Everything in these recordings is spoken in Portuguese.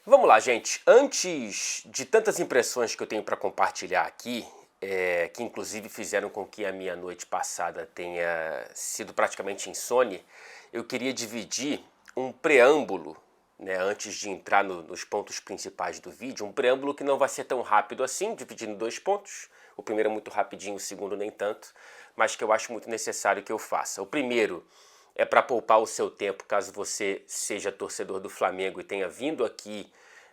Vamos lá, gente. Antes de tantas impressões que eu tenho para compartilhar aqui, que inclusive fizeram com que a minha noite passada tenha sido praticamente insone, eu queria dividir um preâmbulo, né, antes de entrar nos pontos principais do vídeo, um preâmbulo que não vai ser tão rápido assim, dividindo em dois pontos. O primeiro é muito rapidinho, o segundo nem tanto, mas que eu acho muito necessário que eu faça. O primeiro é para poupar o seu tempo, caso você seja torcedor do Flamengo e tenha vindo aqui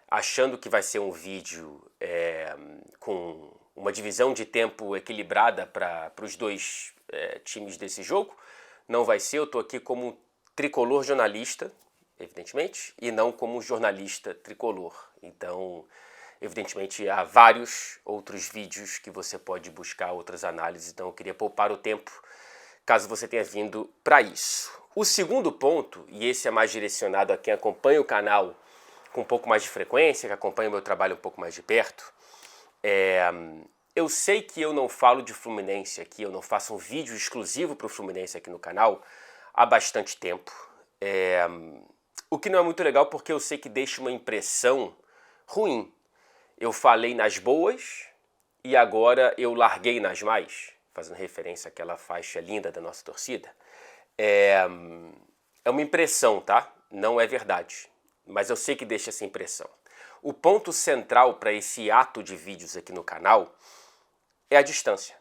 achando que vai ser um vídeo com uma divisão de tempo equilibrada para os dois times desse jogo. Não vai ser, eu estou aqui como tricolor jornalista, evidentemente, e não como jornalista tricolor. Então, evidentemente, há vários outros vídeos que você pode buscar, outras análises, então eu queria poupar o tempo caso você tenha vindo para isso. O segundo ponto, e esse é mais direcionado a quem acompanha o canal com um pouco mais de frequência, que acompanha o meu trabalho um pouco mais de perto, eu sei que eu não falo de Fluminense aqui, eu não faço um vídeo exclusivo para o Fluminense aqui no canal há bastante tempo, o que não é muito legal porque eu sei que deixa uma impressão ruim. Eu falei nas boas e agora eu larguei nas mais, fazendo referência àquela faixa linda da nossa torcida. É uma impressão, tá? Não é verdade, mas eu sei que deixa essa impressão. O ponto central para esse ato de vídeos aqui no canal é a distância.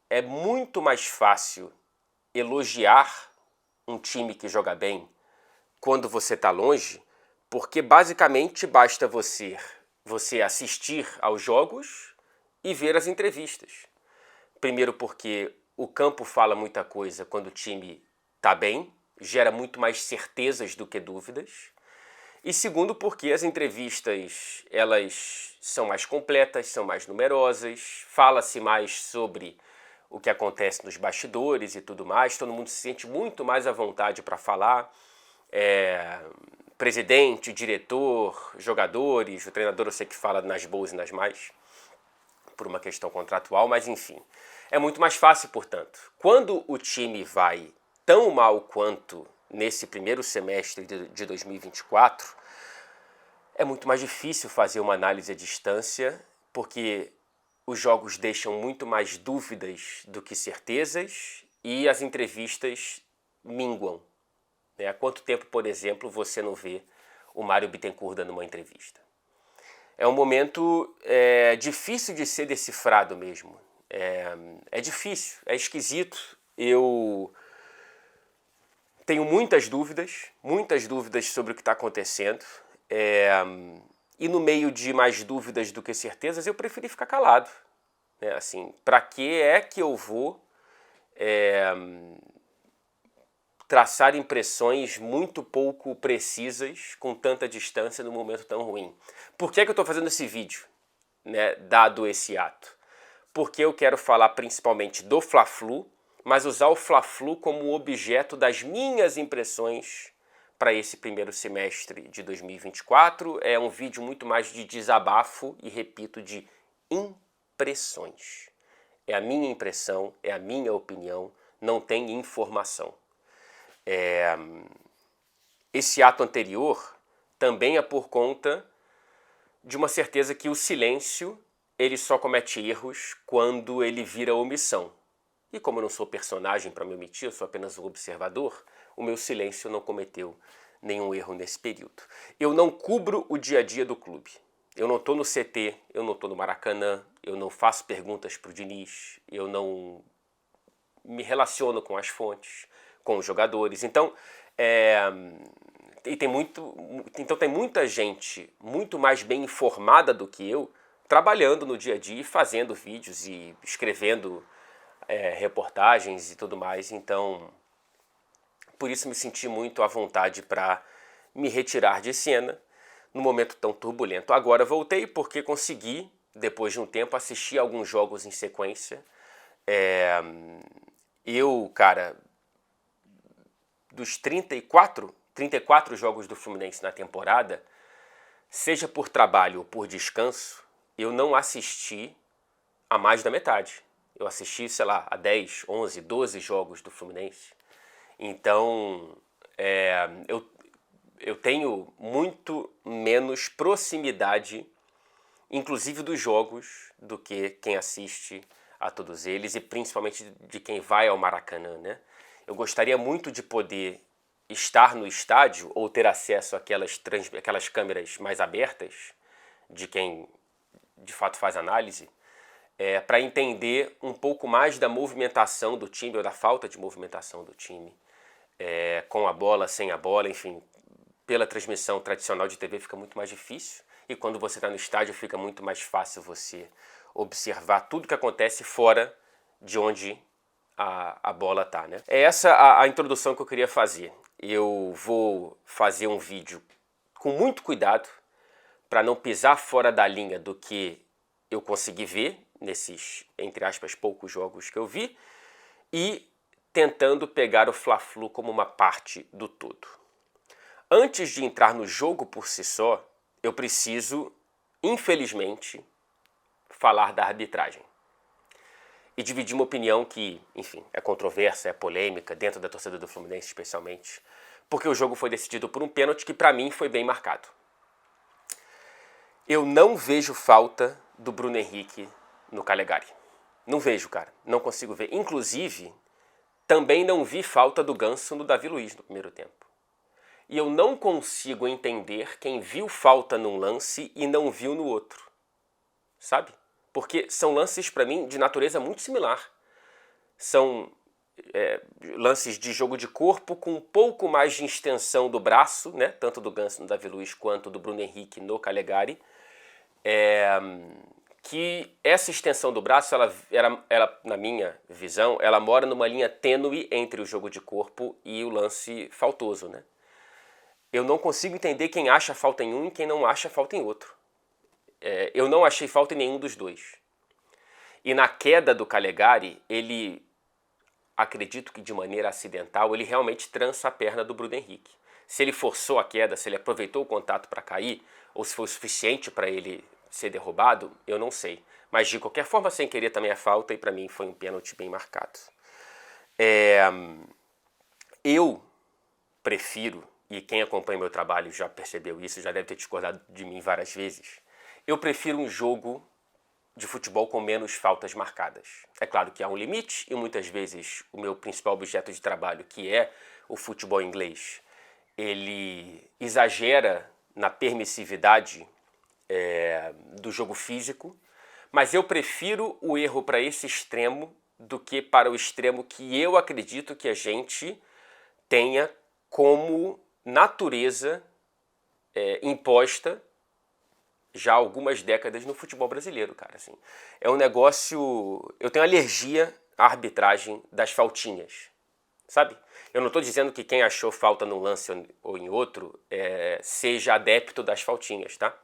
É muito mais fácil elogiar um time que joga bem quando você está longe, porque basicamente basta você assistir aos jogos e ver as entrevistas. Primeiro porque o campo fala muita coisa quando o time está bem, gera muito mais certezas do que dúvidas. E segundo porque as entrevistas, elas são mais completas, são mais numerosas, fala-se mais sobre o que acontece nos bastidores e tudo mais, todo mundo se sente muito mais à vontade para falar. Presidente, diretor, jogadores, o treinador eu sei que fala nas boas e nas mais, por uma questão contratual, mas enfim. É muito mais fácil, portanto. Quando o time vai tão mal quanto nesse primeiro semestre de 2024, é muito mais difícil fazer uma análise à distância, porque os jogos deixam muito mais dúvidas do que certezas e as entrevistas minguam. Há quanto tempo, por exemplo, você não vê o Mário Bittencourt dando uma entrevista? É um momento difícil de ser decifrado mesmo. É difícil, é esquisito. Eu tenho muitas dúvidas sobre o que está acontecendo. E no meio de mais dúvidas do que certezas, eu preferi ficar calado. Assim, para que é que eu vou traçar impressões muito pouco precisas com tanta distância num momento tão ruim? Por que é que eu estou fazendo esse vídeo, né, dado esse ato? Porque eu quero falar principalmente do Fla-Flu, mas usar o Fla-Flu como objeto das minhas impressões para esse primeiro semestre de 2024. É um vídeo muito mais de desabafo e, repito, de impressões. É a minha impressão, é a minha opinião, não tem informação. Esse ato anterior também é por conta de uma certeza que o silêncio ele só comete erros quando ele vira omissão. E como eu não sou personagem para me omitir, eu sou apenas um observador, o meu silêncio não cometeu nenhum erro nesse período. Eu não cubro o dia a dia do clube. Eu não estou no CT, eu não estou no Maracanã, eu não faço perguntas para o Diniz, eu não me relaciono com as fontes, com os jogadores. Então, tem muita gente muito mais bem informada do que eu, trabalhando no dia a dia, fazendo vídeos e escrevendo reportagens e tudo mais. Então, por isso me senti muito à vontade para me retirar de cena num momento tão turbulento. Agora voltei porque consegui, depois de um tempo, assistir alguns jogos em sequência. Cara, dos 34 jogos do Fluminense na temporada, seja por trabalho ou por descanso, eu não assisti a mais da metade. Eu assisti, sei lá, a 10, 11, 12 jogos do Fluminense. Então, eu tenho muito menos proximidade, inclusive dos jogos, do que quem assiste a todos eles e principalmente de quem vai ao Maracanã, né? Eu gostaria muito de poder estar no estádio ou ter acesso àquelas câmeras mais abertas de quem de fato faz análise, para entender um pouco mais da movimentação do time ou da falta de movimentação do time, com a bola, sem a bola, enfim. Pela transmissão tradicional de TV fica muito mais difícil e quando você está no estádio fica muito mais fácil você observar tudo que acontece fora de onde a bola está, né? É essa a introdução que eu queria fazer. Eu vou fazer um vídeo com muito cuidado para não pisar fora da linha do que eu consegui ver nesses, entre aspas, poucos jogos que eu vi e tentando pegar o Fla-Flu como uma parte do todo. Antes de entrar no jogo por si só, eu preciso, infelizmente, falar da arbitragem. E dividir uma opinião que, enfim, é controversa, é polêmica, dentro da torcida do Fluminense especialmente, porque o jogo foi decidido por um pênalti que para mim foi bem marcado. Eu não vejo falta do Bruno Henrique no Calegari. Não vejo, cara. Não consigo ver. Inclusive, também não vi falta do Ganso no Davi Luiz no primeiro tempo. E eu não consigo entender quem viu falta num lance e não viu no outro. Sabe? Porque são lances, para mim, de natureza muito similar. São lances de jogo de corpo com um pouco mais de extensão do braço, né? Tanto do Ganso no Davi Luiz quanto do Bruno Henrique no Calegari. Que essa extensão do braço, ela, na minha visão, ela mora numa linha tênue entre o jogo de corpo e o lance faltoso, né? Eu não consigo entender quem acha falta em um e quem não acha falta em outro. Eu não achei falta em nenhum dos dois. E na queda do Calegari, ele, acredito que de maneira acidental, ele realmente trança a perna do Bruno Henrique. Se ele forçou a queda, se ele aproveitou o contato para cair, ou se foi o suficiente para ele ser derrubado, eu não sei. Mas de qualquer forma, sem querer também é falta e para mim foi um pênalti bem marcado. Eu prefiro, e quem acompanha meu trabalho já percebeu isso, já deve ter discordado de mim várias vezes, eu prefiro um jogo de futebol com menos faltas marcadas. É claro que há um limite e muitas vezes o meu principal objeto de trabalho, que é o futebol inglês, ele exagera na permissividade do jogo físico, mas eu prefiro o erro para esse extremo do que para o extremo que eu acredito que a gente tenha como natureza imposta já há algumas décadas no futebol brasileiro, cara. Assim, é um negócio... Eu tenho alergia à arbitragem das faltinhas, sabe? Eu não estou dizendo que quem achou falta num lance ou em outro seja adepto das faltinhas, tá?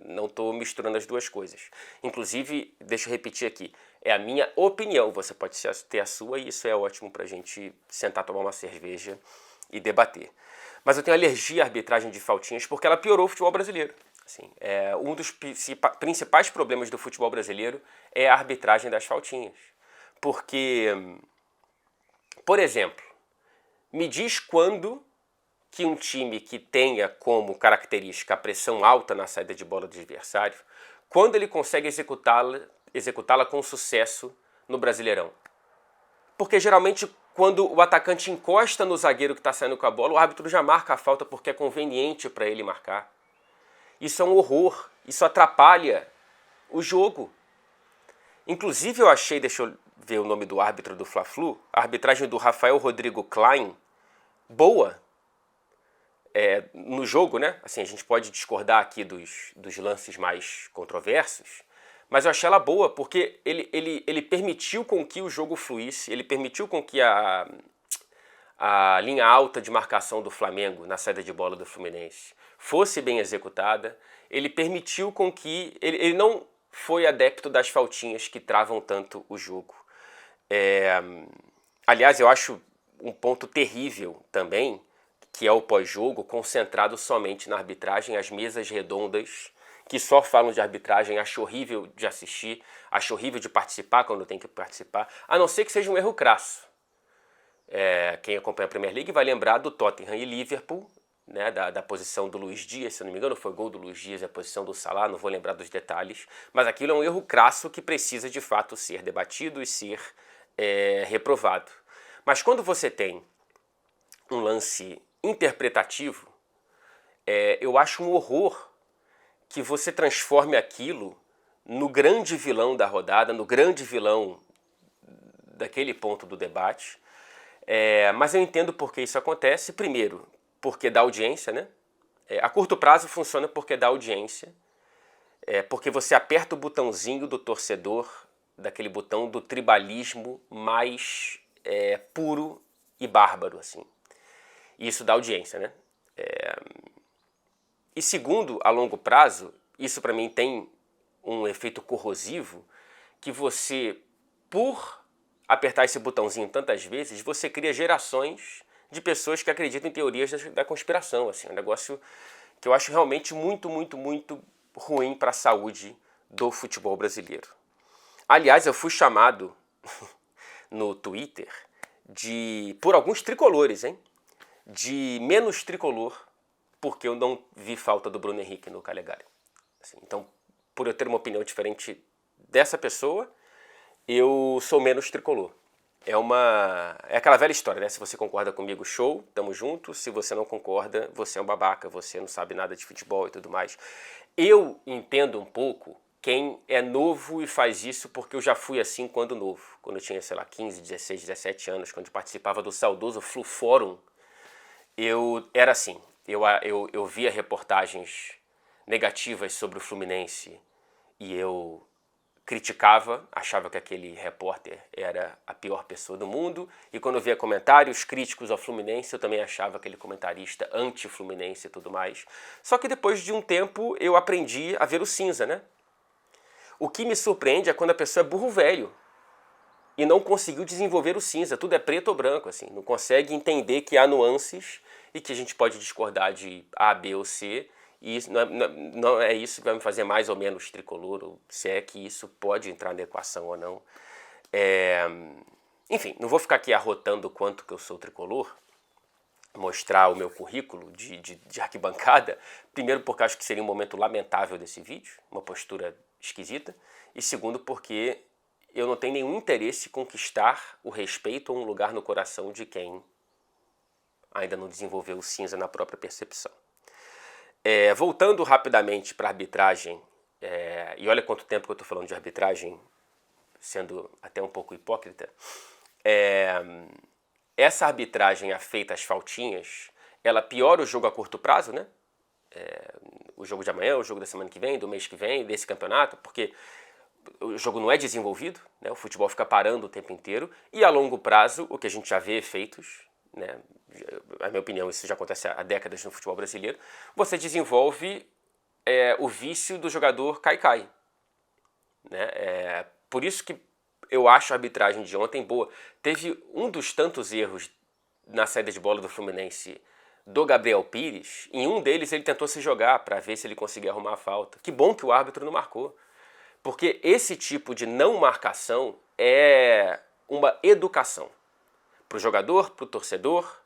Não estou misturando as duas coisas. Inclusive, deixa eu repetir aqui, é a minha opinião, você pode ter a sua e isso é ótimo pra gente sentar, tomar uma cerveja e debater. Mas eu tenho alergia à arbitragem de faltinhas porque ela piorou o futebol brasileiro. Assim, um dos principais problemas do futebol brasileiro é a arbitragem das faltinhas. Porque, por exemplo, me diz quando que um time que tenha como característica a pressão alta na saída de bola do adversário, quando ele consegue executá-la com sucesso no Brasileirão. Porque geralmente quando o atacante encosta no zagueiro que está saindo com a bola, o árbitro já marca a falta porque é conveniente para ele marcar. Isso é um horror, isso atrapalha o jogo. Inclusive eu achei, deixa eu ver o nome do árbitro do Fla-Flu, a arbitragem do Rafael Rodrigo Klein, boa. No jogo, né? Assim, a gente pode discordar aqui dos lances mais controversos, mas eu achei ela boa porque ele permitiu com que o jogo fluísse, ele permitiu com que a linha alta de marcação do Flamengo na saída de bola do Fluminense fosse bem executada, ele permitiu com que... Ele não foi adepto das faltinhas que travam tanto o jogo. Aliás, eu acho um ponto terrível também, que é o pós-jogo, concentrado somente na arbitragem, as mesas redondas, que só falam de arbitragem, acho horrível de assistir, acho horrível de participar quando tem que participar, a não ser que seja um erro crasso. Quem acompanha a Premier League vai lembrar do Tottenham e Liverpool né, da posição do Luiz Dias, se eu não me engano foi gol do Luiz Dias, a posição do Salah, não vou lembrar dos detalhes, mas aquilo é um erro crasso que precisa de fato ser debatido e ser reprovado. Mas quando você tem um lance interpretativo, eu acho um horror que você transforme aquilo no grande vilão da rodada, no grande vilão daquele ponto do debate. Mas eu entendo por que isso acontece. Primeiro, porque dá audiência, né? A curto prazo funciona porque dá audiência. Porque você aperta o botãozinho do torcedor, daquele botão do tribalismo mais puro e bárbaro, assim. E isso dá audiência, né? E segundo, a longo prazo, isso para mim tem um efeito corrosivo, que você, por apertar esse botãozinho tantas vezes, você cria gerações de pessoas que acreditam em teorias da conspiração, assim, um negócio que eu acho realmente muito, muito, muito ruim para a saúde do futebol brasileiro. Aliás, eu fui chamado no Twitter por alguns tricolores, hein, de menos tricolor, porque eu não vi falta do Bruno Henrique no Calegari. Assim, então, por eu ter uma opinião diferente dessa pessoa, eu sou menos tricolor. É aquela velha história, né? Se você concorda comigo, show, tamo junto. Se você não concorda, você é um babaca, você não sabe nada de futebol e tudo mais. Eu entendo um pouco quem é novo e faz isso, porque eu já fui assim quando novo. Quando eu tinha, sei lá, 15, 16, 17 anos, quando eu participava do saudoso Flu Fórum, eu era assim. Eu via reportagens negativas sobre o Fluminense e eu criticava, achava que aquele repórter era a pior pessoa do mundo, e quando eu via comentários críticos ao Fluminense, eu também achava aquele comentarista anti-Fluminense e tudo mais. Só que depois de um tempo eu aprendi a ver o cinza, né? O que me surpreende é quando a pessoa é burro velho e não conseguiu desenvolver o cinza, tudo é preto ou branco, assim, não consegue entender que há nuances e que a gente pode discordar de A, B ou C, e isso não é isso que vai me fazer mais ou menos tricolor, ou se é que isso pode entrar na equação ou não. Enfim, não vou ficar aqui arrotando o quanto que eu sou tricolor, mostrar o meu currículo de arquibancada, primeiro porque acho que seria um momento lamentável desse vídeo, uma postura esquisita, e segundo porque eu não tenho nenhum interesse em conquistar o respeito ou um lugar no coração de quem ainda não desenvolveu o cinza na própria percepção. Voltando rapidamente para a arbitragem, e olha quanto tempo que eu estou falando de arbitragem, sendo até um pouco hipócrita, essa arbitragem feita às faltinhas, ela piora o jogo a curto prazo, né? O jogo de amanhã, o jogo da semana que vem, do mês que vem, desse campeonato, porque o jogo não é desenvolvido, né? O futebol fica parando o tempo inteiro, e a longo prazo, o que a gente já vê efeitos, né? Na minha opinião, isso já acontece há décadas no futebol brasileiro, você desenvolve o vício do jogador cai-cai. Né? Por isso que eu acho a arbitragem de ontem boa. Teve um dos tantos erros na saída de bola do Fluminense do Gabriel Pires, em um deles ele tentou se jogar para ver se ele conseguia arrumar a falta. Que bom que o árbitro não marcou. Porque esse tipo de não marcação é uma educação para o jogador, para o torcedor,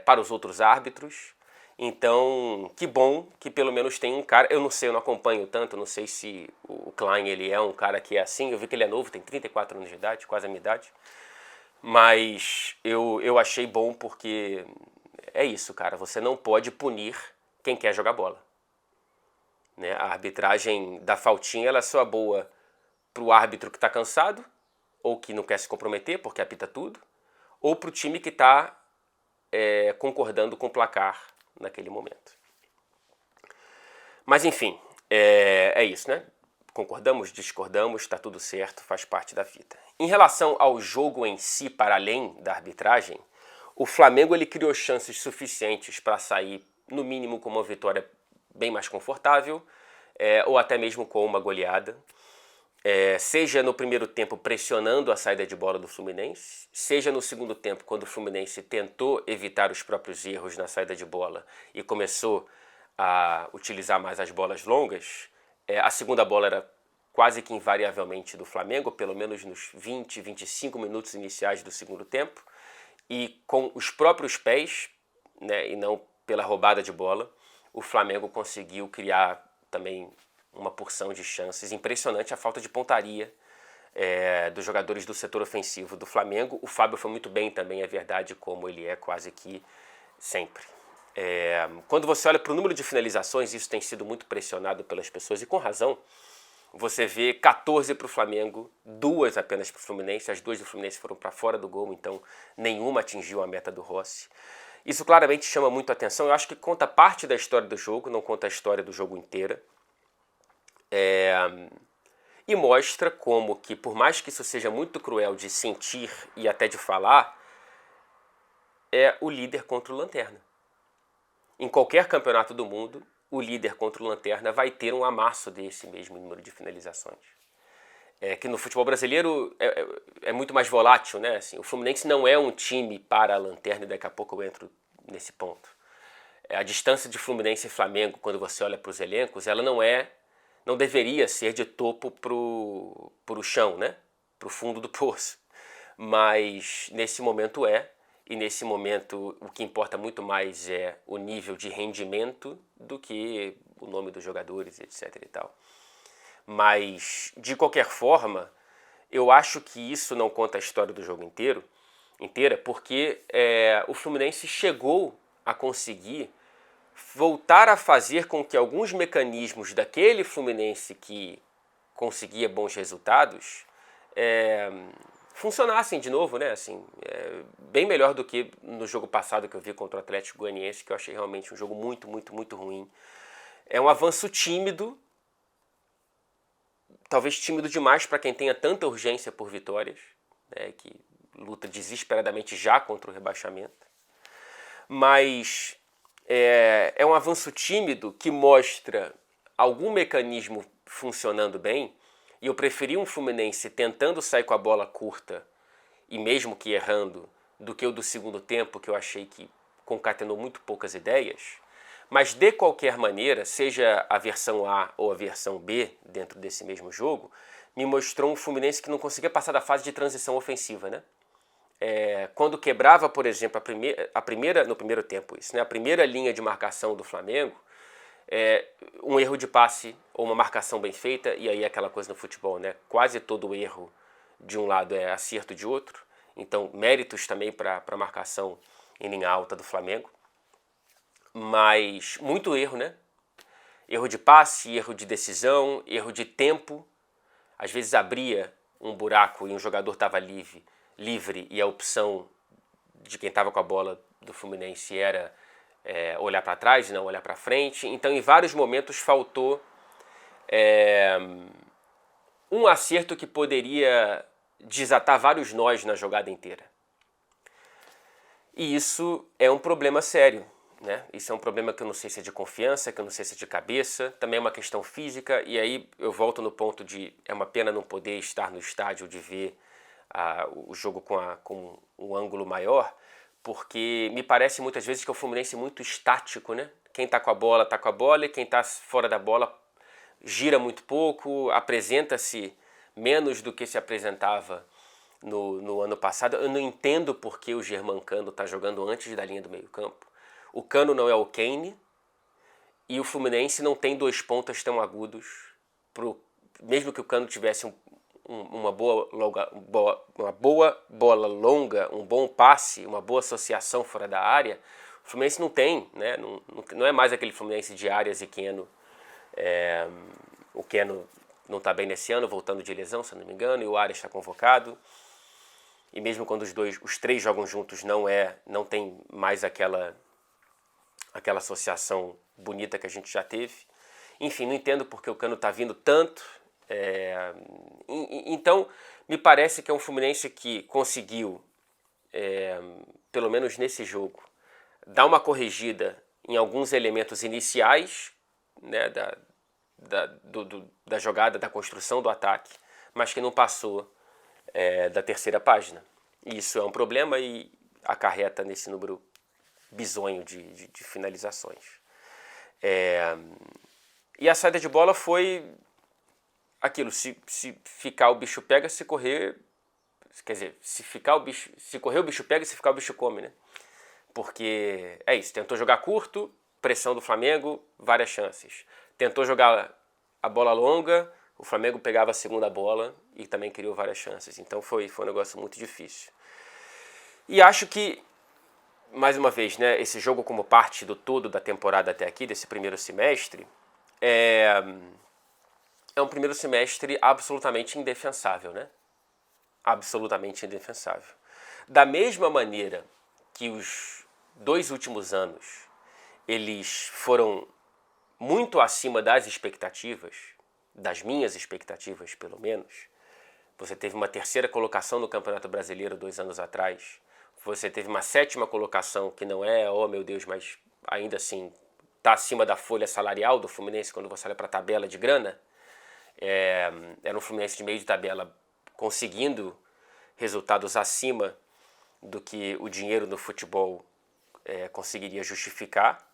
para os outros árbitros. Então, que bom que pelo menos tem um cara, eu não sei, eu não acompanho tanto, não sei se o Klein ele é um cara que é assim, eu vi que ele é novo, tem 34 anos de idade, quase a minha idade, mas eu achei bom porque é isso, cara, você não pode punir quem quer jogar bola. Né? A arbitragem da faltinha ela é só boa para o árbitro que está cansado, ou que não quer se comprometer porque apita tudo, ou para o time que está concordando com o placar naquele momento. Mas enfim, é isso, né? Concordamos, discordamos, está tudo certo, faz parte da vida. Em relação ao jogo em si, para além da arbitragem, o Flamengo ele criou chances suficientes para sair, no mínimo, com uma vitória bem mais confortável, ou até mesmo com uma goleada. Seja no primeiro tempo pressionando a saída de bola do Fluminense, seja no segundo tempo quando o Fluminense tentou evitar os próprios erros na saída de bola e começou a utilizar mais as bolas longas, a segunda bola era quase que invariavelmente do Flamengo, pelo menos nos 20, 25 minutos iniciais do segundo tempo, e com os próprios pés, né, e não pela roubada de bola, o Flamengo conseguiu criar também uma porção de chances. Impressionante a falta de pontaria dos jogadores do setor ofensivo do Flamengo. O Fábio foi muito bem também, é verdade, como ele é quase que sempre. Quando você olha para o número de finalizações, isso tem sido muito pressionado pelas pessoas, e com razão. Você vê 14 para o Flamengo, 2 apenas para o Fluminense. As 2 do Fluminense foram para fora do gol, então nenhuma atingiu a meta do Rossi. Isso claramente chama muito a atenção. Eu acho que conta parte da história do jogo, não conta a história do jogo inteira. E mostra como que, por mais que isso seja muito cruel de sentir e até de falar, é o líder contra o lanterna. Em qualquer campeonato do mundo, o líder contra o lanterna vai ter um amasso desse mesmo número de finalizações. Que no futebol brasileiro é muito mais volátil, né? Assim, o Fluminense não é um time para a lanterna, e daqui a pouco eu entro nesse ponto. A distância de Fluminense e Flamengo, quando você olha para os elencos, ela não deveria ser de topo pro chão, né? Para o fundo do poço. Mas nesse momento e nesse momento o que importa muito mais é o nível de rendimento do que o nome dos jogadores, etc. e tal. Mas, de qualquer forma, eu acho que isso não conta a história do jogo inteira, porque o Fluminense chegou a conseguir voltar a fazer com que alguns mecanismos daquele Fluminense que conseguia bons resultados funcionassem de novo, né? Assim, bem melhor do que no jogo passado que eu vi contra o Atlético Goianiense, que eu achei realmente um jogo muito, muito, muito ruim. É um avanço tímido, talvez tímido demais para quem tenha tanta urgência por vitórias, né, que luta desesperadamente já contra o rebaixamento. Mas é um avanço tímido que mostra algum mecanismo funcionando bem, e eu preferi um Fluminense tentando sair com a bola curta, e mesmo que errando, do que o do segundo tempo, que eu achei que concatenou muito poucas ideias. Mas, de qualquer maneira, seja a versão A ou a versão B dentro desse mesmo jogo, me mostrou um Fluminense que não conseguia passar da fase de transição ofensiva, né? Quando quebrava, por exemplo, no primeiro tempo isso, né? A primeira linha de marcação do Flamengo, um erro de passe ou uma marcação bem feita, e aí é aquela coisa no futebol, né? Quase todo erro de um lado é acerto de outro, então méritos também para a marcação em linha alta do Flamengo. Mas muito erro, né? Erro de passe, erro de decisão, erro de tempo. Às vezes abria um buraco e um jogador estava livre e a opção de quem estava com a bola do Fluminense era olhar para trás e não olhar para frente. Então, em vários momentos, faltou um acerto que poderia desatar vários nós na jogada inteira. E isso é um problema sério, né? Isso é um problema que eu não sei se é de confiança, que eu não sei se é de cabeça, também é uma questão física, e aí eu volto no ponto de é uma pena não poder estar no estádio, de ver o jogo com um ângulo maior, porque me parece muitas vezes que é o Fluminense muito estático, né? Quem está com a bola, e quem está fora da bola gira muito pouco, apresenta-se menos do que se apresentava no ano passado. Eu não entendo por que o Germancano está jogando antes da linha do meio campo. O Cano não é o Kane e o Fluminense não tem 2 pontas tão agudos. Mesmo que o Cano tivesse uma boa bola longa, um bom passe, uma boa associação fora da área, o Fluminense não tem, né? Não é mais aquele Fluminense de Arias e Keno. O Keno não está bem nesse ano, voltando de lesão, se não me engano, e o Arias está convocado. E mesmo quando os 3 jogam juntos, não tem mais aquela associação bonita que a gente já teve. Enfim, não entendo porque o Cano está vindo tanto. Então, me parece que é um Fluminense que conseguiu, pelo menos nesse jogo, dar uma corrigida em alguns elementos iniciais, né, da jogada, da construção do ataque, mas que não passou da terceira página. Isso é um problema e acarreta nesse número bizonho de finalizações. E a saída de bola foi aquilo, se ficar o bicho pega, se correr... Quer dizer, se correr o bicho pega e se ficar o bicho come, né? porque é isso, tentou jogar curto, pressão do Flamengo, várias chances. Tentou jogar a bola longa, o Flamengo pegava a segunda bola e também criou várias chances. Então foi um negócio muito difícil. E acho que, mais uma vez, né, esse jogo como parte do todo da temporada até aqui, desse primeiro semestre, é um primeiro semestre absolutamente indefensável, né? Absolutamente indefensável. Da mesma maneira que os 2 últimos anos, eles foram muito acima das expectativas, das minhas expectativas, pelo menos. Você teve uma 3ª colocação no Campeonato Brasileiro 2 anos atrás. Você teve uma 7ª colocação, que não é, oh meu Deus, mas ainda assim está acima da folha salarial do Fluminense quando você olha para a tabela de grana. Era um Fluminense de meio de tabela conseguindo resultados acima do que o dinheiro no futebol conseguiria justificar.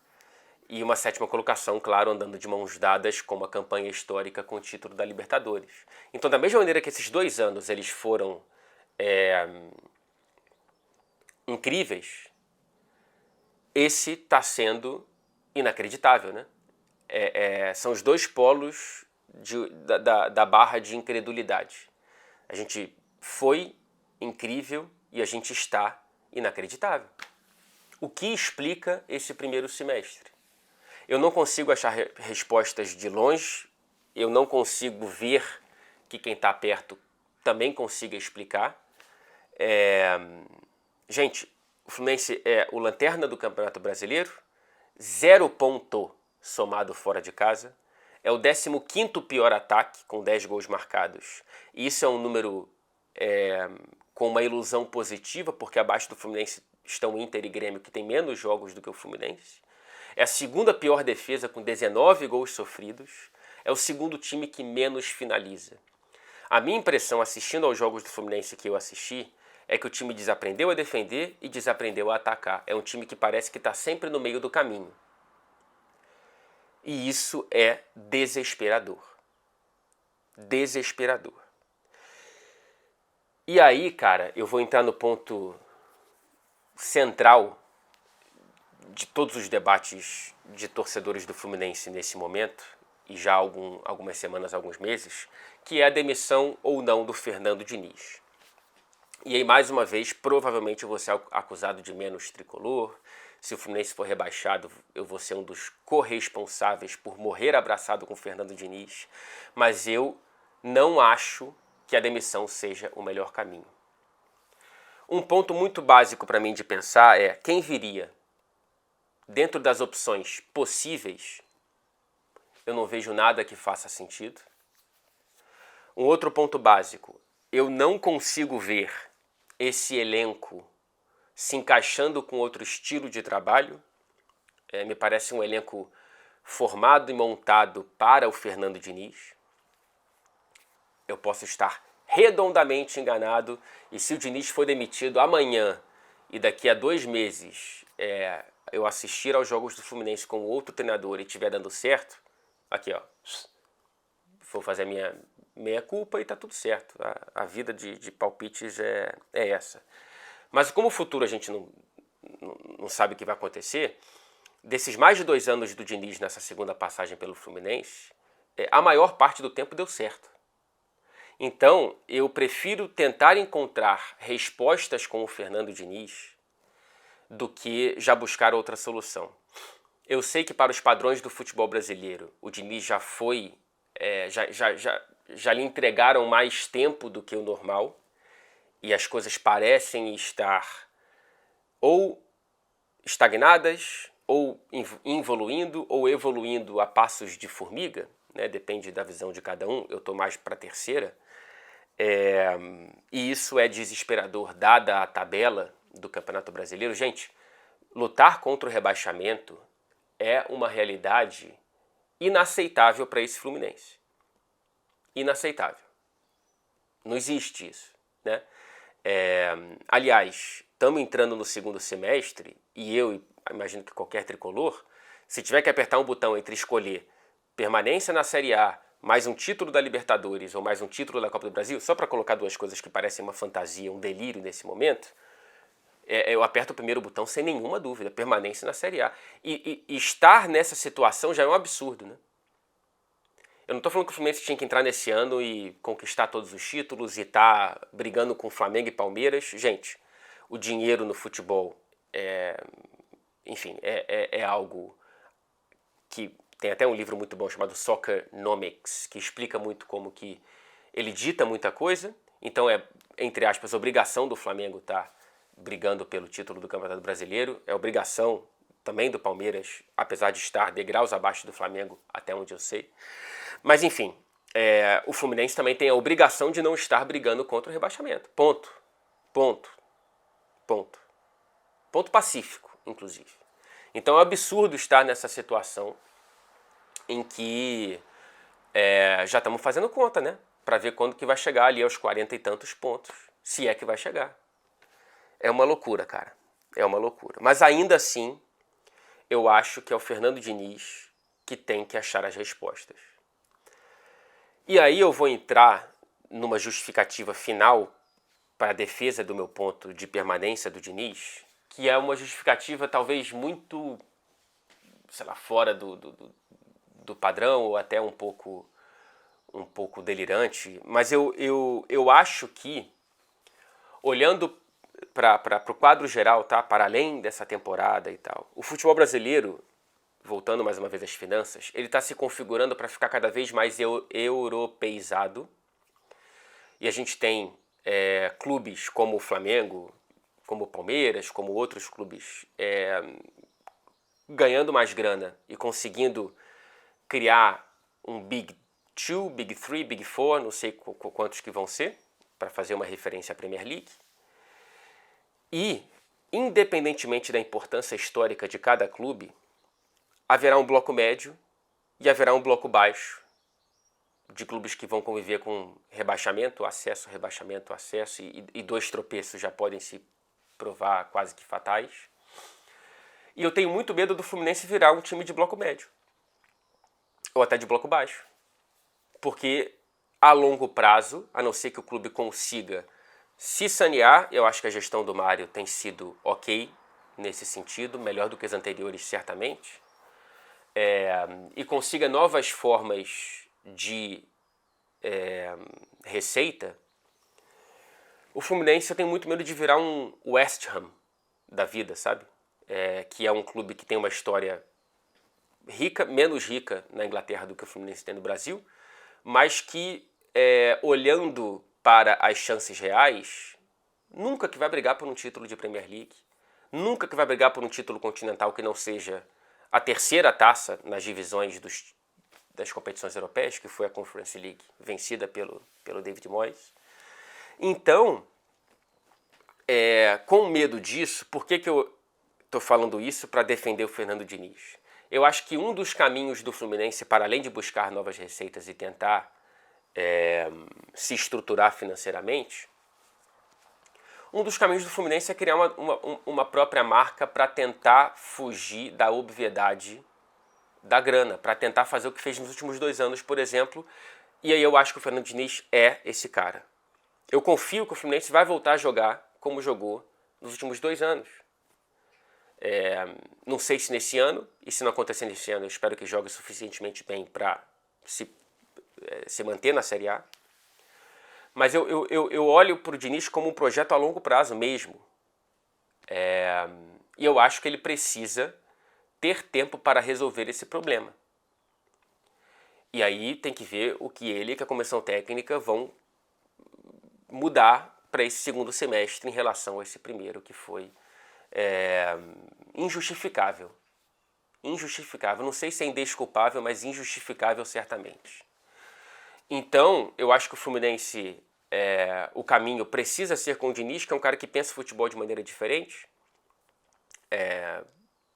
E uma 7ª colocação, claro, andando de mãos dadas com uma campanha histórica com o título da Libertadores. Então, da mesma maneira que esses 2 anos eles foram incríveis, esse está sendo inacreditável, né? São os 2 polos da barra de incredulidade. A gente foi incrível e a gente está inacreditável. O que explica esse primeiro semestre? Eu não consigo achar respostas de longe, eu não consigo ver que quem está perto também consiga explicar. Gente, o Fluminense é o lanterna do Campeonato Brasileiro, 0 ponto somado fora de casa, é o 15º pior ataque, com 10 gols marcados. E isso é um número com uma ilusão positiva, porque abaixo do Fluminense estão Inter e Grêmio, que tem menos jogos do que o Fluminense. É a 2ª pior defesa, com 19 gols sofridos. É o 2º time que menos finaliza. A minha impressão, assistindo aos jogos do Fluminense que eu assisti, é que o time desaprendeu a defender e desaprendeu a atacar. É um time que parece que está sempre no meio do caminho. E isso é desesperador. Desesperador. E aí, cara, eu vou entrar no ponto central de todos os debates de torcedores do Fluminense nesse momento, e já há algumas semanas, alguns meses, que é a demissão ou não do Fernando Diniz. E aí, mais uma vez, provavelmente eu vou ser acusado de menos tricolor. Se o Fluminense for rebaixado, eu vou ser um dos corresponsáveis por morrer abraçado com o Fernando Diniz. Mas eu não acho que a demissão seja o melhor caminho. Um ponto muito básico para mim de pensar é quem viria. Dentro das opções possíveis, eu não vejo nada que faça sentido. Um outro ponto básico, eu não consigo ver esse elenco se encaixando com outro estilo de trabalho. Me parece um elenco formado e montado para o Fernando Diniz. Eu posso estar redondamente enganado, e se o Diniz for demitido amanhã e daqui a 2 meses eu assistir aos jogos do Fluminense com outro treinador e estiver dando certo, aqui ó, vou fazer a minha meia-culpa e tá tudo certo. A vida de palpites é essa. Mas como o futuro a gente não sabe o que vai acontecer, desses mais de 2 anos do Diniz nessa segunda passagem pelo Fluminense, a maior parte do tempo deu certo. Então, eu prefiro tentar encontrar respostas com o Fernando Diniz do que já buscar outra solução. Eu sei que para os padrões do futebol brasileiro, o Diniz já foi, já lhe entregaram mais tempo do que o normal, e as coisas parecem estar ou estagnadas, ou evoluindo, ou evoluindo a passos de formiga, né? Depende da visão de cada um, eu estou mais para a terceira. E isso é desesperador, dada a tabela do Campeonato Brasileiro. Gente, lutar contra o rebaixamento é uma realidade inaceitável para esse Fluminense. Inaceitável. Não existe isso, né? Aliás, estamos entrando no segundo semestre e eu imagino que qualquer tricolor, se tiver que apertar um botão entre escolher permanência na Série A, mais um título da Libertadores ou mais um título da Copa do Brasil, só para colocar 2 coisas que parecem uma fantasia, um delírio nesse momento, eu aperto o primeiro botão sem nenhuma dúvida, permanência na Série A. E estar nessa situação já é um absurdo, né? Eu não estou falando que o Fluminense tinha que entrar nesse ano e conquistar todos os títulos e estar brigando com Flamengo e Palmeiras. Gente, o dinheiro no futebol é algo que tem até um livro muito bom chamado Soccernomics, que explica muito como que ele dita muita coisa. Então é, entre aspas, obrigação do Flamengo estar brigando pelo título do Campeonato Brasileiro. É obrigação também do Palmeiras, apesar de estar degraus abaixo do Flamengo, até onde eu sei. Mas enfim, o Fluminense também tem a obrigação de não estar brigando contra o rebaixamento. Ponto. Ponto. Ponto. Ponto pacífico, inclusive. Então é um absurdo estar nessa situação em que já estamos fazendo conta, né? Para ver quando que vai chegar ali aos 40 e tantos pontos, se é que vai chegar. É uma loucura, cara. É uma loucura. Mas ainda assim, eu acho que é o Fernando Diniz que tem que achar as respostas. E aí eu vou entrar numa justificativa final para a defesa do meu ponto de permanência do Diniz, que é uma justificativa talvez muito, sei lá, fora do padrão ou até um pouco delirante, mas eu acho que, olhando para o quadro geral, tá? Para além dessa temporada e tal, o futebol brasileiro, voltando mais uma vez às finanças, ele está se configurando para ficar cada vez mais europeizado. E a gente tem clubes como o Flamengo, como o Palmeiras, como outros clubes ganhando mais grana e conseguindo criar um Big 2, Big 3, Big 4, não sei quantos que vão ser, para fazer uma referência à Premier League. E, independentemente da importância histórica de cada clube, haverá um bloco médio e haverá um bloco baixo de clubes que vão conviver com rebaixamento, acesso, e dois tropeços já podem se provar quase que fatais. E eu tenho muito medo do Fluminense virar um time de bloco médio, ou até de bloco baixo. Porque a longo prazo, a não ser que o clube consiga se sanear, eu acho que a gestão do Mário tem sido ok nesse sentido, melhor do que as anteriores certamente, e consiga novas formas de receita, o Fluminense eu tenho muito medo de virar um West Ham da vida, sabe? Que é um clube que tem uma história rica, menos rica na Inglaterra do que o Fluminense tem no Brasil, mas que, olhando para as chances reais, nunca que vai brigar por um título de Premier League, nunca que vai brigar por um título continental que não seja a terceira taça nas divisões das competições europeias, que foi a Conference League, vencida pelo David Moyes. Então, com medo disso, por que eu estou falando isso para defender o Fernando Diniz? Eu acho que um dos caminhos do Fluminense, para além de buscar novas receitas e tentar se estruturar financeiramente, um dos caminhos do Fluminense é criar uma própria marca para tentar fugir da obviedade da grana, para tentar fazer o que fez nos últimos 2 anos, por exemplo, e aí eu acho que o Fernando Diniz é esse cara. Eu confio que o Fluminense vai voltar a jogar como jogou nos últimos 2 anos. Não sei se nesse ano, e se não acontecer nesse ano, eu espero que jogue suficientemente bem para se manter na Série A. Mas eu olho para o Diniz como um projeto a longo prazo mesmo. E eu acho que ele precisa ter tempo para resolver esse problema. E aí tem que ver o que ele e a comissão técnica vão mudar para esse segundo semestre em relação a esse primeiro, que foi injustificável. Injustificável. Não sei se é indesculpável, mas injustificável certamente. Então, eu acho que o Fluminense, o caminho precisa ser com o Diniz, que é um cara que pensa futebol de maneira diferente.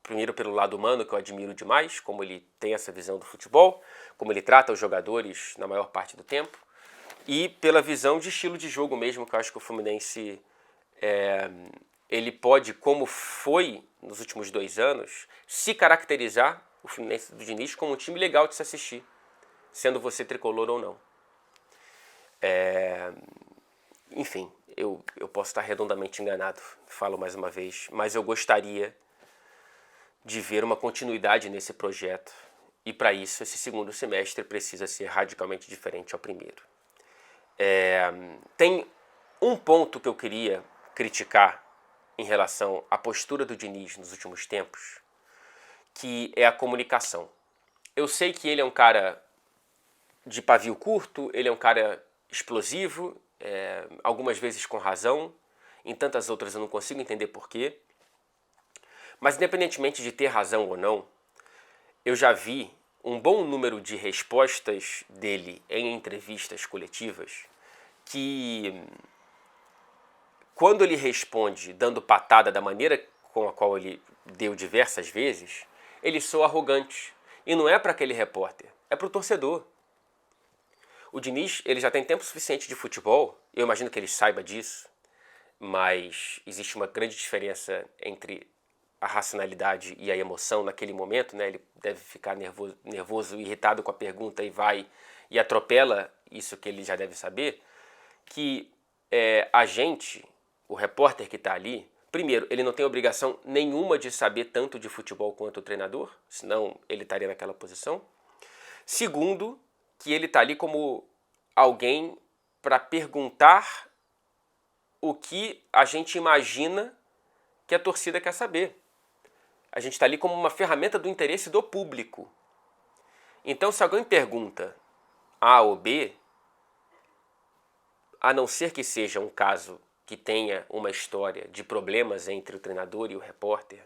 Primeiro pelo lado humano, que eu admiro demais, como ele tem essa visão do futebol, como ele trata os jogadores na maior parte do tempo, e pela visão de estilo de jogo mesmo, que eu acho que o Fluminense ele pode, como foi nos últimos 2 anos, se caracterizar, o Fluminense do Diniz, como um time legal de se assistir, sendo você tricolor ou não. Enfim, eu posso estar redondamente enganado, falo mais uma vez, mas eu gostaria de ver uma continuidade nesse projeto. E para isso, esse segundo semestre precisa ser radicalmente diferente ao primeiro. Tem um ponto que eu queria criticar em relação à postura do Diniz nos últimos tempos, que é a comunicação. Eu sei que ele é um cara de pavio curto, ele é um cara explosivo, algumas vezes com razão, em tantas outras eu não consigo entender porquê. Mas independentemente de ter razão ou não, eu já vi um bom número de respostas dele em entrevistas coletivas que, quando ele responde dando patada da maneira com a qual ele deu diversas vezes, ele soa arrogante. E não é para aquele repórter, é para o torcedor. O Diniz, ele já tem tempo suficiente de futebol, eu imagino que ele saiba disso, mas existe uma grande diferença entre a racionalidade e a emoção naquele momento, né? Ele deve ficar nervoso, irritado com a pergunta e vai e atropela isso que ele já deve saber, que a gente, o repórter que está ali, primeiro, ele não tem obrigação nenhuma de saber tanto de futebol quanto o treinador, senão ele estaria naquela posição. Segundo, que ele está ali como alguém para perguntar o que a gente imagina que a torcida quer saber. A gente está ali como uma ferramenta do interesse do público. Então, se alguém pergunta A ou B, a não ser que seja um caso que tenha uma história de problemas entre o treinador e o repórter,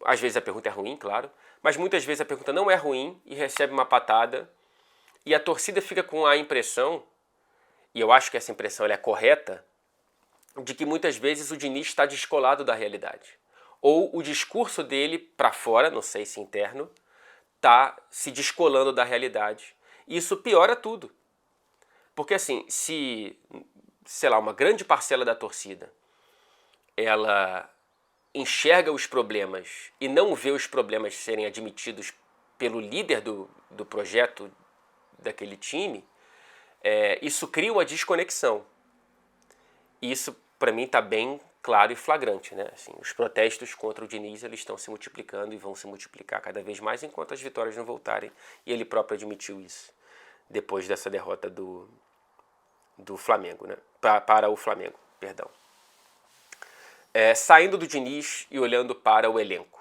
às vezes a pergunta é ruim, claro, mas muitas vezes a pergunta não é ruim e recebe uma patada e a torcida fica com a impressão, e eu acho que essa impressão ela é correta, de que muitas vezes o Diniz está descolado da realidade. Ou o discurso dele para fora, não sei se interno, está se descolando da realidade. E isso piora tudo. Porque assim, se, sei lá, uma grande parcela da torcida, ela enxerga os problemas e não vê os problemas serem admitidos pelo líder do projeto daquele time, isso cria uma desconexão. E isso, para mim, está bem claro e flagrante, né? Assim, os protestos contra o Diniz eles estão se multiplicando e vão se multiplicar cada vez mais enquanto as vitórias não voltarem. E ele próprio admitiu isso depois dessa derrota do Flamengo, né? Para o Flamengo, perdão. Saindo do Diniz e olhando para o elenco.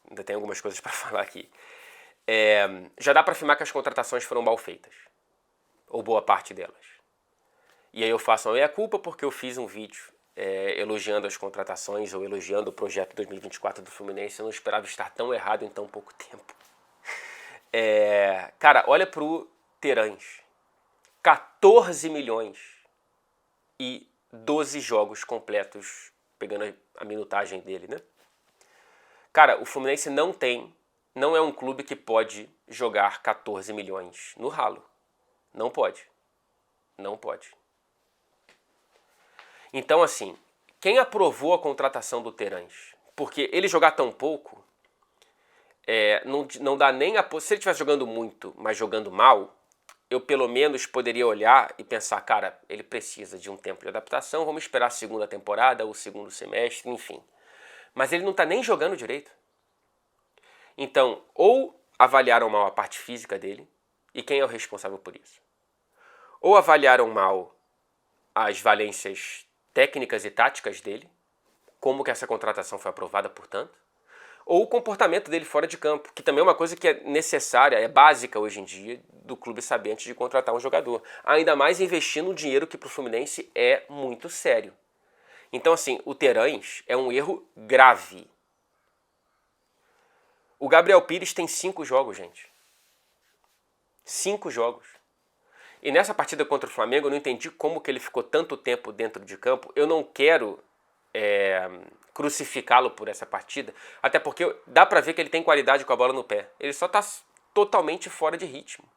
Ainda tem algumas coisas para falar aqui. Já dá para afirmar que as contratações foram mal feitas, ou boa parte delas. E aí eu faço uma meia-culpa porque eu fiz um vídeo elogiando as contratações ou elogiando o projeto 2024 do Fluminense. Eu não esperava estar tão errado em tão pouco tempo. Cara, olha pro Terãs. 14 milhões e 12 jogos completos, pegando a minutagem dele, né? Cara, o Fluminense não é um clube que pode jogar 14 milhões no ralo. Não pode. Não pode. Então, assim, quem aprovou a contratação do Terãs? Porque ele jogar tão pouco, não dá nem a... Se ele estivesse jogando muito, mas jogando mal, eu pelo menos poderia olhar e pensar, cara, ele precisa de um tempo de adaptação, vamos esperar a segunda temporada, o segundo semestre, enfim. Mas ele não está nem jogando direito. Então, ou avaliaram mal a parte física dele, e quem é o responsável por isso? Ou avaliaram mal as valências técnicas e táticas dele, como que essa contratação foi aprovada, portanto, ou o comportamento dele fora de campo, que também é uma coisa que é necessária, é básica hoje em dia do clube saber antes de contratar um jogador. Ainda mais investindo um dinheiro que para o Fluminense é muito sério. Então, assim, o Terãs é um erro grave. O Gabriel Pires tem 5 jogos, gente. 5 jogos. E nessa partida contra o Flamengo eu não entendi como que ele ficou tanto tempo dentro de campo. Eu não quero crucificá-lo por essa partida, até porque dá pra ver que ele tem qualidade com a bola no pé. Ele só tá totalmente fora de ritmo.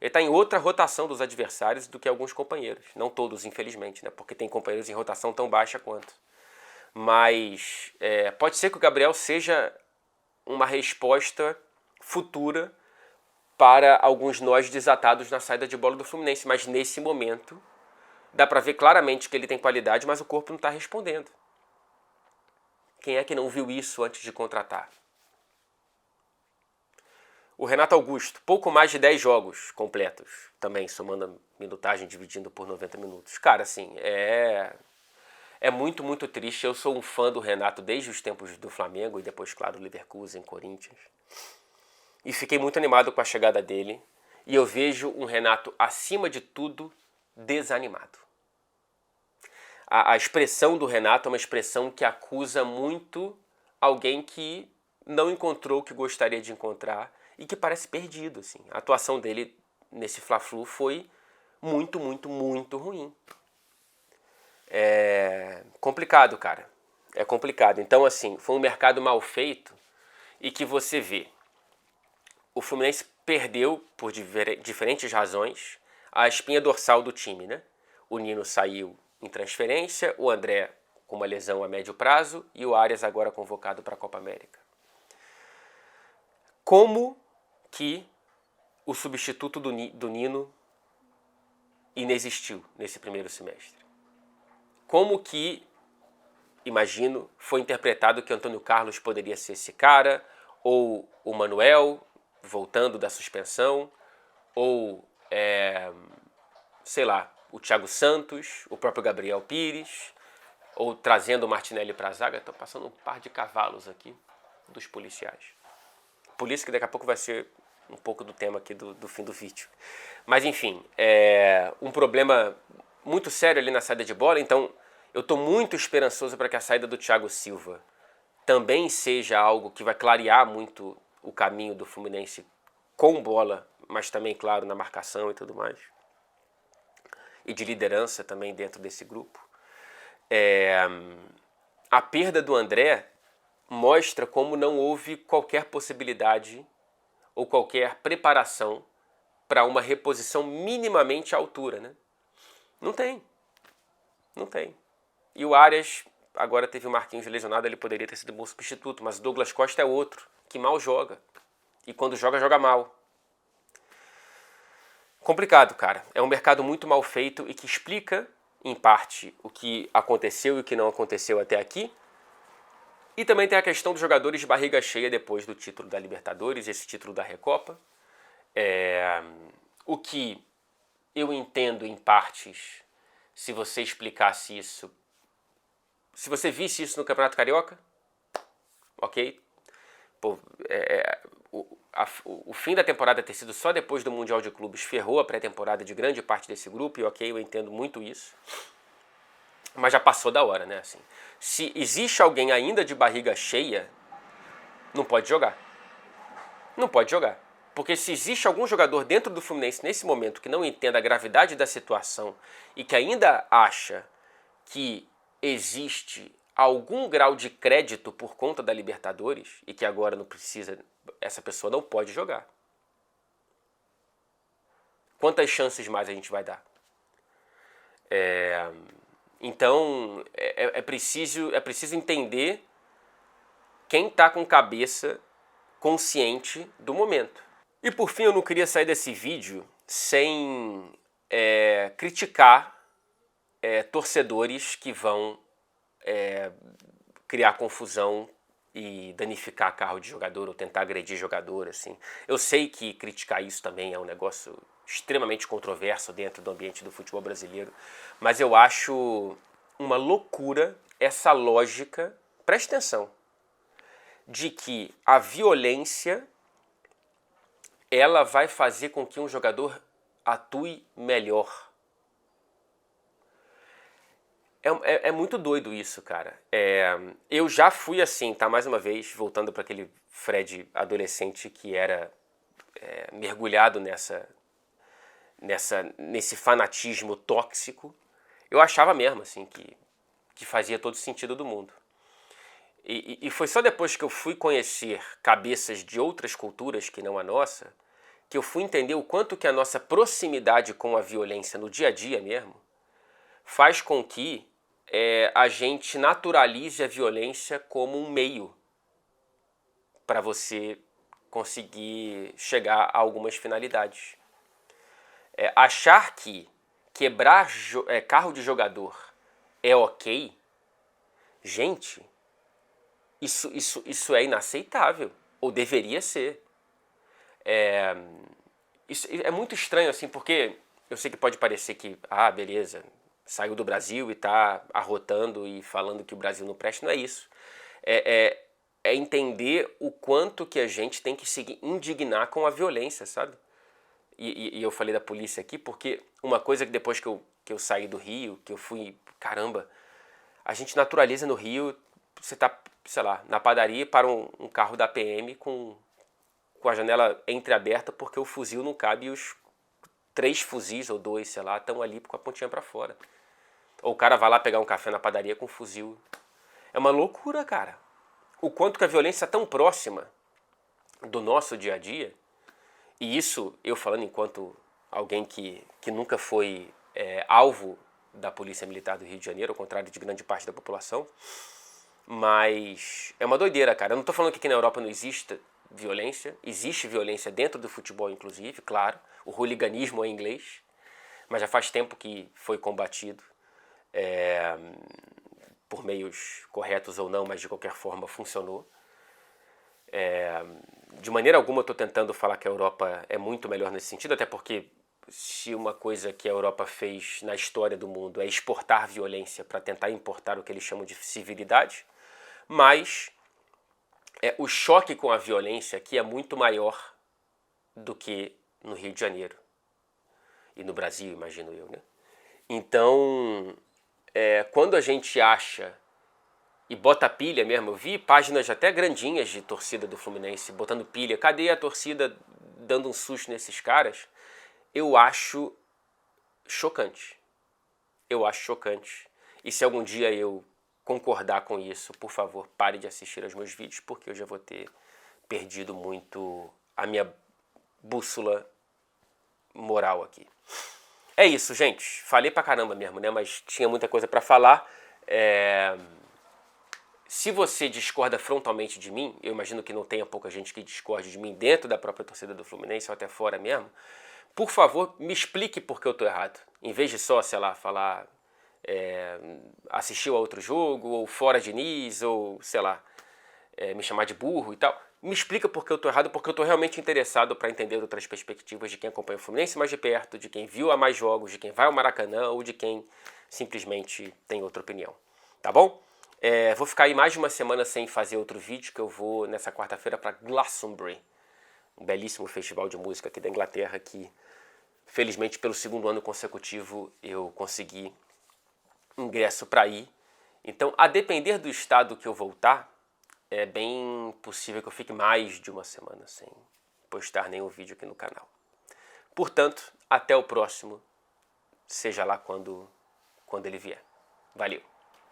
Ele tá em outra rotação dos adversários do que alguns companheiros. Não todos, infelizmente, né? Porque tem companheiros em rotação tão baixa quanto. Mas pode ser que o Gabriel seja uma resposta futura para alguns nós desatados na saída de bola do Fluminense, mas nesse momento dá para ver claramente que ele tem qualidade, mas o corpo não está respondendo. Quem é que não viu isso antes de contratar? O Renato Augusto, pouco mais de 10 jogos completos, também somando a minutagem, dividindo por 90 minutos. Cara, assim, é muito, muito triste. Eu sou um fã do Renato desde os tempos do Flamengo e depois, claro, Leverkusen, Corinthians. E fiquei muito animado com a chegada dele. E eu vejo um Renato, acima de tudo, desanimado. A expressão do Renato é uma expressão que acusa muito alguém que não encontrou o que gostaria de encontrar e que parece perdido, assim. A atuação dele nesse Fla-Flu foi muito, muito, muito ruim. É complicado, cara. É complicado. Então, assim, foi um mercado mal feito e que você vê. O Fluminense perdeu, por diferentes razões, a espinha dorsal do time, né? O Nino saiu em transferência, o André com uma lesão a médio prazo e o Arias agora convocado para a Copa América. Como que o substituto do Nino inexistiu nesse primeiro semestre? Como que, imagino, foi interpretado que o Antônio Carlos poderia ser esse cara, ou o Manuel voltando da suspensão, ou, sei lá, o Thiago Santos, o próprio Gabriel Pires, ou trazendo o Martinelli para a zaga. Estou passando um par de cavalos aqui dos policiais. Polícia que daqui a pouco vai ser um pouco do tema aqui do fim do vídeo. Mas enfim, um problema muito sério ali na saída de bola. Então eu estou muito esperançoso para que a saída do Thiago Silva também seja algo que vai clarear muito o caminho do Fluminense com bola, mas também, claro, na marcação e tudo mais. E de liderança também dentro desse grupo. A perda do André mostra como não houve qualquer possibilidade ou qualquer preparação para uma reposição minimamente à altura, né? Não tem. Não tem. E o Arias, agora teve o Marquinhos lesionado, ele poderia ter sido bom substituto, mas o Douglas Costa é outro, que mal joga. E quando joga, joga mal. Complicado, cara. É um mercado muito mal feito e que explica, em parte, o que aconteceu e o que não aconteceu até aqui. E também tem a questão dos jogadores de barriga cheia depois do título da Libertadores, esse título da Recopa. O que eu entendo em partes, se você explicasse isso, se você visse isso no Campeonato Carioca, ok? Pô, o fim da temporada ter sido só depois do Mundial de Clubes ferrou a pré-temporada de grande parte desse grupo, e ok, eu entendo muito isso. Mas já passou da hora, né? Assim, se existe alguém ainda de barriga cheia, não pode jogar. Não pode jogar. Porque se existe algum jogador dentro do Fluminense nesse momento que não entenda a gravidade da situação e que ainda acha que existe algum grau de crédito por conta da Libertadores e que agora não precisa, essa pessoa não pode jogar. Quantas chances mais a gente vai dar? Então, é preciso entender quem está com cabeça consciente do momento. E por fim, eu não queria sair desse vídeo sem criticar torcedores que vão criar confusão e danificar carro de jogador ou tentar agredir jogador, assim. Eu sei que criticar isso também é um negócio extremamente controverso dentro do ambiente do futebol brasileiro, mas eu acho uma loucura essa lógica, preste atenção, de que a violência ela vai fazer com que um jogador atue melhor. É muito doido isso, cara. Eu já fui assim, tá? Mais uma vez, voltando para aquele Fred adolescente que era mergulhado nesse fanatismo tóxico. Eu achava mesmo, assim, que fazia todo sentido do mundo. E foi só depois que eu fui conhecer cabeças de outras culturas que não a nossa, que eu fui entender o quanto que a nossa proximidade com a violência no dia a dia mesmo faz com que a gente naturalize a violência como um meio para você conseguir chegar a algumas finalidades. Achar que quebrar carro de jogador é ok, gente, isso é inaceitável, ou deveria ser. Isso é muito estranho, assim, porque eu sei que pode parecer que, beleza, saiu do Brasil e tá arrotando e falando que o Brasil não presta. Não é isso. É entender o quanto que a gente tem que se indignar com a violência, sabe? E eu falei da polícia aqui porque uma coisa que depois que eu saí do Rio, que eu fui, caramba, a gente naturaliza no Rio, você tá, sei lá, na padaria para um carro da PM com a janela entreaberta porque o fuzil não cabe e os 3 fuzis ou 2, sei lá, estão ali com a pontinha para fora. Ou o cara vai lá pegar um café na padaria com um fuzil. É uma loucura, cara. O quanto que a violência é tão próxima do nosso dia a dia. E isso, eu falando enquanto alguém que nunca foi alvo da Polícia Militar do Rio de Janeiro, ao contrário de grande parte da população. Mas é uma doideira, cara. Eu não tô falando que aqui na Europa não exista violência. Existe violência dentro do futebol, inclusive, claro. O hooliganismo é inglês. Mas já faz tempo que foi combatido. Por meios corretos ou não, mas de qualquer forma funcionou. De maneira alguma eu estou tentando falar que a Europa é muito melhor nesse sentido, até porque se uma coisa que a Europa fez na história do mundo é exportar violência para tentar importar o que eles chamam de civilidade, mas o choque com a violência aqui é muito maior do que no Rio de Janeiro e no Brasil, imagino eu, né? Então, quando a gente acha e bota pilha mesmo, eu vi páginas até grandinhas de torcida do Fluminense botando pilha, cadê a torcida dando um susto nesses caras? Eu acho chocante. Eu acho chocante. E se algum dia eu concordar com isso, por favor, pare de assistir aos meus vídeos, porque eu já vou ter perdido muito a minha bússola moral aqui. É isso, gente. Falei pra caramba mesmo, né? Mas tinha muita coisa pra falar. Se você discorda frontalmente de mim, eu imagino que não tenha pouca gente que discorde de mim dentro da própria torcida do Fluminense ou até fora mesmo, por favor, me explique por que eu tô errado. Em vez de só, sei lá, falar assistiu a outro jogo, ou fora de Nis, ou sei lá, me chamar de burro e tal. Me explica por que eu tô errado, porque eu tô realmente interessado para entender outras perspectivas de quem acompanha o Fluminense mais de perto, de quem viu a mais jogos, de quem vai ao Maracanã ou de quem simplesmente tem outra opinião. Tá bom? Vou ficar aí mais de uma semana sem fazer outro vídeo, que eu vou nessa quarta-feira para Glastonbury, um belíssimo festival de música aqui da Inglaterra, que felizmente pelo 2º ano consecutivo eu consegui ingresso para ir. Então, a depender do estado que eu voltar, é bem possível que eu fique mais de uma semana sem postar nenhum vídeo aqui no canal. Portanto, até o próximo, seja lá quando ele vier. Valeu!